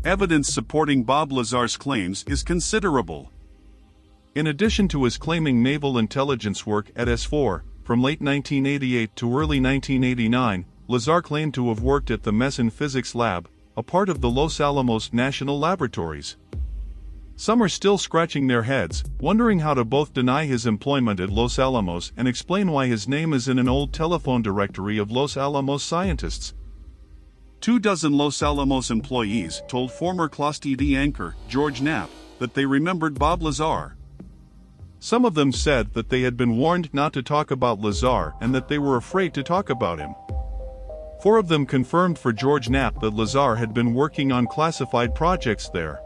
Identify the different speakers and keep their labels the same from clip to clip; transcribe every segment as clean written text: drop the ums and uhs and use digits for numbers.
Speaker 1: Evidence supporting Bob Lazar's claims is considerable.
Speaker 2: In addition to his claiming naval intelligence work at S4, from late 1988 to early 1989, Lazar claimed to have worked at the Meson Physics lab, a part of the Los Alamos National Laboratories. Some are still scratching their heads, wondering how to both deny his employment at Los Alamos and explain why his name is in an old telephone directory of Los Alamos scientists.
Speaker 1: 24 Los Alamos employees told former CLOS TV anchor George Knapp that they remembered Bob Lazar.
Speaker 2: Some of them said that they had been warned not to talk about Lazar and that they were afraid to talk about him. 4 of them confirmed for George Knapp that Lazar had been working on classified projects there.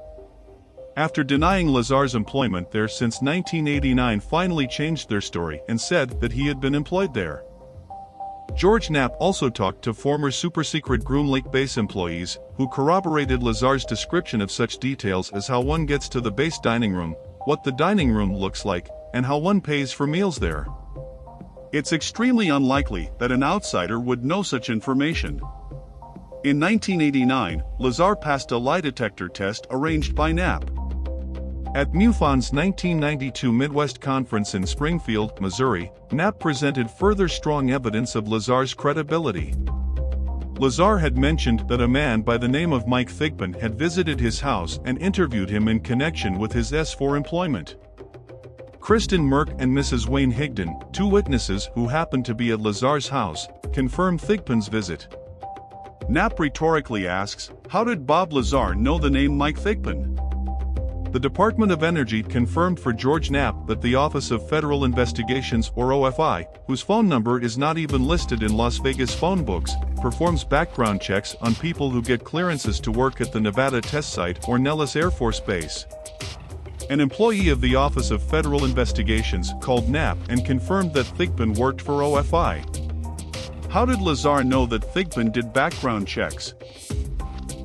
Speaker 2: After denying Lazar's employment there since 1989, finally changed their story and said that he had been employed there. George Knapp also talked to former super-secret Groom Lake base employees, who corroborated Lazar's description of such details as how one gets to the base dining room, what the dining room looks like, and how one pays for meals there.
Speaker 1: It's extremely unlikely that an outsider would know such information. In 1989, Lazar passed a lie detector test arranged by Knapp.
Speaker 2: At MUFON's 1992 Midwest Conference in Springfield, Missouri, Knapp presented further strong evidence of Lazar's credibility. Lazar had mentioned that a man by the name of Mike Thigpen had visited his house and interviewed him in connection with his S4 employment. Kristen Merck and Mrs. Wayne Higdon, 2 witnesses who happened to be at Lazar's house, confirmed Thigpen's visit.
Speaker 1: Knapp rhetorically asks, how did Bob Lazar know the name Mike Thigpen?
Speaker 2: The Department of Energy confirmed for George Knapp that the Office of Federal Investigations, or OFI, whose phone number is not even listed in Las Vegas phone books, performs background checks on people who get clearances to work at the Nevada Test Site or Nellis Air Force Base. An employee of the Office of Federal Investigations called Knapp and confirmed that Thigpen worked for OFI.
Speaker 1: How did Lazar know that Thigpen did background checks?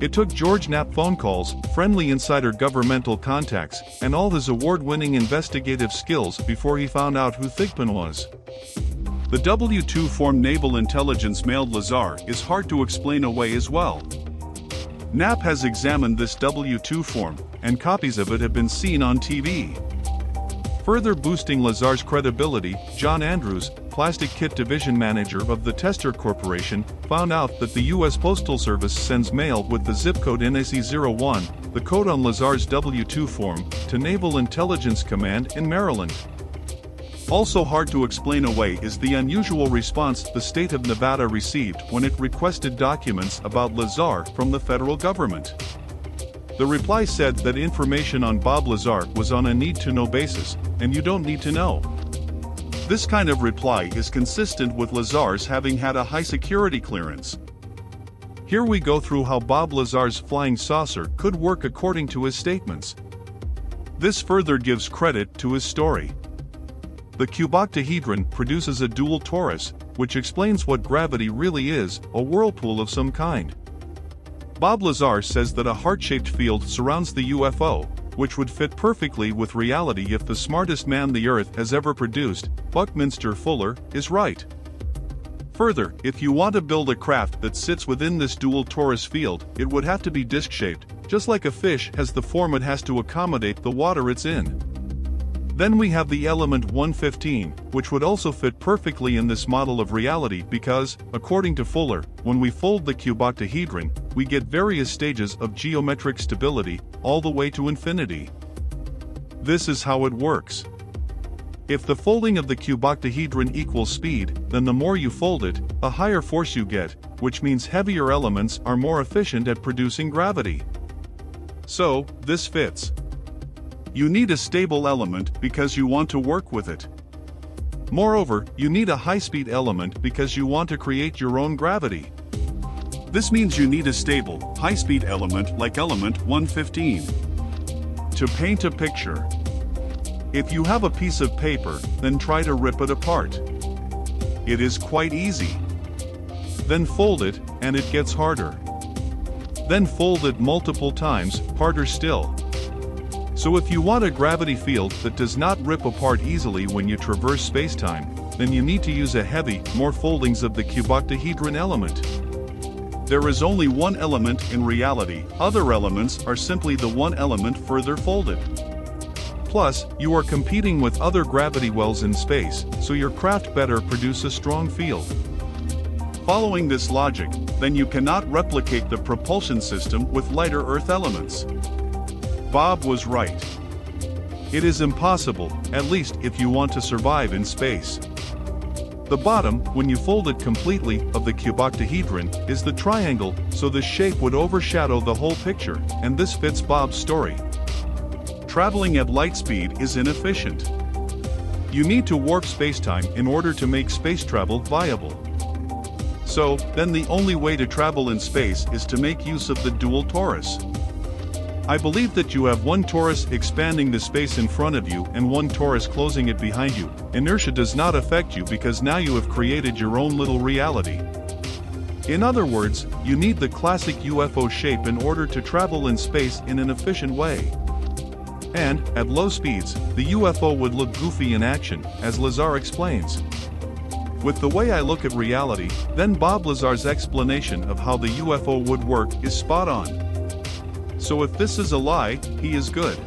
Speaker 2: It took George Knapp phone calls, friendly insider governmental contacts, and all his award-winning investigative skills before he found out who Thigpen was.
Speaker 1: The W-2 form Naval Intelligence mailed Lazar is hard to explain away as well. Knapp has examined this W-2 form, and copies of it have been seen on TV.
Speaker 2: Further boosting Lazar's credibility, John Andrews, Plastic Kit Division Manager of the Tester Corporation, found out that the U.S. Postal Service sends mail with the zip code NAC01, the code on Lazar's W-2 form, to Naval Intelligence Command in Maryland. Also hard to explain away is the unusual response the state of Nevada received when it requested documents about Lazar from the federal government. The reply said that information on Bob Lazar was on a need-to-know basis, and you don't need to know. This kind of reply is consistent with Lazar's having had a high security clearance. Here we go through how Bob Lazar's flying saucer could work according to his statements. This further gives credit to his story. The cuboctahedron produces a dual torus, which explains what gravity really is, a whirlpool of some kind. Bob Lazar says that a heart-shaped field surrounds the UFO, which would fit perfectly with reality if the smartest man the Earth has ever produced, Buckminster Fuller, is right. Further, if you want to build a craft that sits within this dual torus field, it would have to be disc-shaped, just like a fish has the form it has to accommodate the water it's in. Then we have the element 115, which would also fit perfectly in this model of reality because, according to Fuller, when we fold the cuboctahedron, we get various stages of geometric stability, all the way to infinity. This is how it works. If the folding of the cuboctahedron equals speed, then the more you fold it, the higher force you get, which means heavier elements are more efficient at producing gravity. So, this fits. You need a stable element because you want to work with it. Moreover, you need a high-speed element because you want to create your own gravity. This means you need a stable, high-speed element like element 115. To paint a picture. If you have a piece of paper, then try to rip it apart. It is quite easy. Then fold it, and it gets harder. Then fold it multiple times, harder still. So if you want a gravity field that does not rip apart easily when you traverse spacetime, then you need to use a heavy, more foldings of the cuboctahedron element.
Speaker 1: There is only one element in reality, other elements are simply the one element further folded. Plus, you are competing with other gravity wells in space, so your craft better produce a strong field. Following this logic, then you cannot replicate the propulsion system with lighter Earth elements. Bob was right. It is impossible, at least if you want to survive in space. The bottom, when you fold it completely, of the cuboctahedron, is the triangle, so the shape would overshadow the whole picture, and this fits Bob's story. Traveling at light speed is inefficient. You need to warp spacetime in order to make space travel viable. So, then the only way to travel in space is to make use of the dual torus. I believe that you have one torus expanding the space in front of you and one torus closing it behind you. Inertia does not affect you because now you have created your own little reality. In other words, you need the classic UFO shape in order to travel in space in an efficient way. And, at low speeds, the UFO would look goofy in action, as Lazar explains. With the way I look at reality, then Bob Lazar's explanation of how the UFO would work is spot on. So if this is a lie, he is good.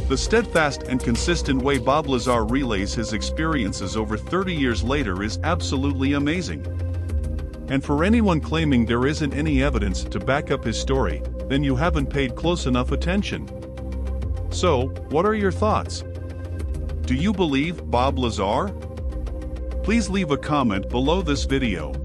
Speaker 1: The steadfast and consistent way Bob Lazar relays his experiences over 30 years later is absolutely amazing. And for anyone claiming there isn't any evidence to back up his story, then you haven't paid close enough attention. So, what are your thoughts? Do you believe Bob Lazar? Please leave a comment below this video.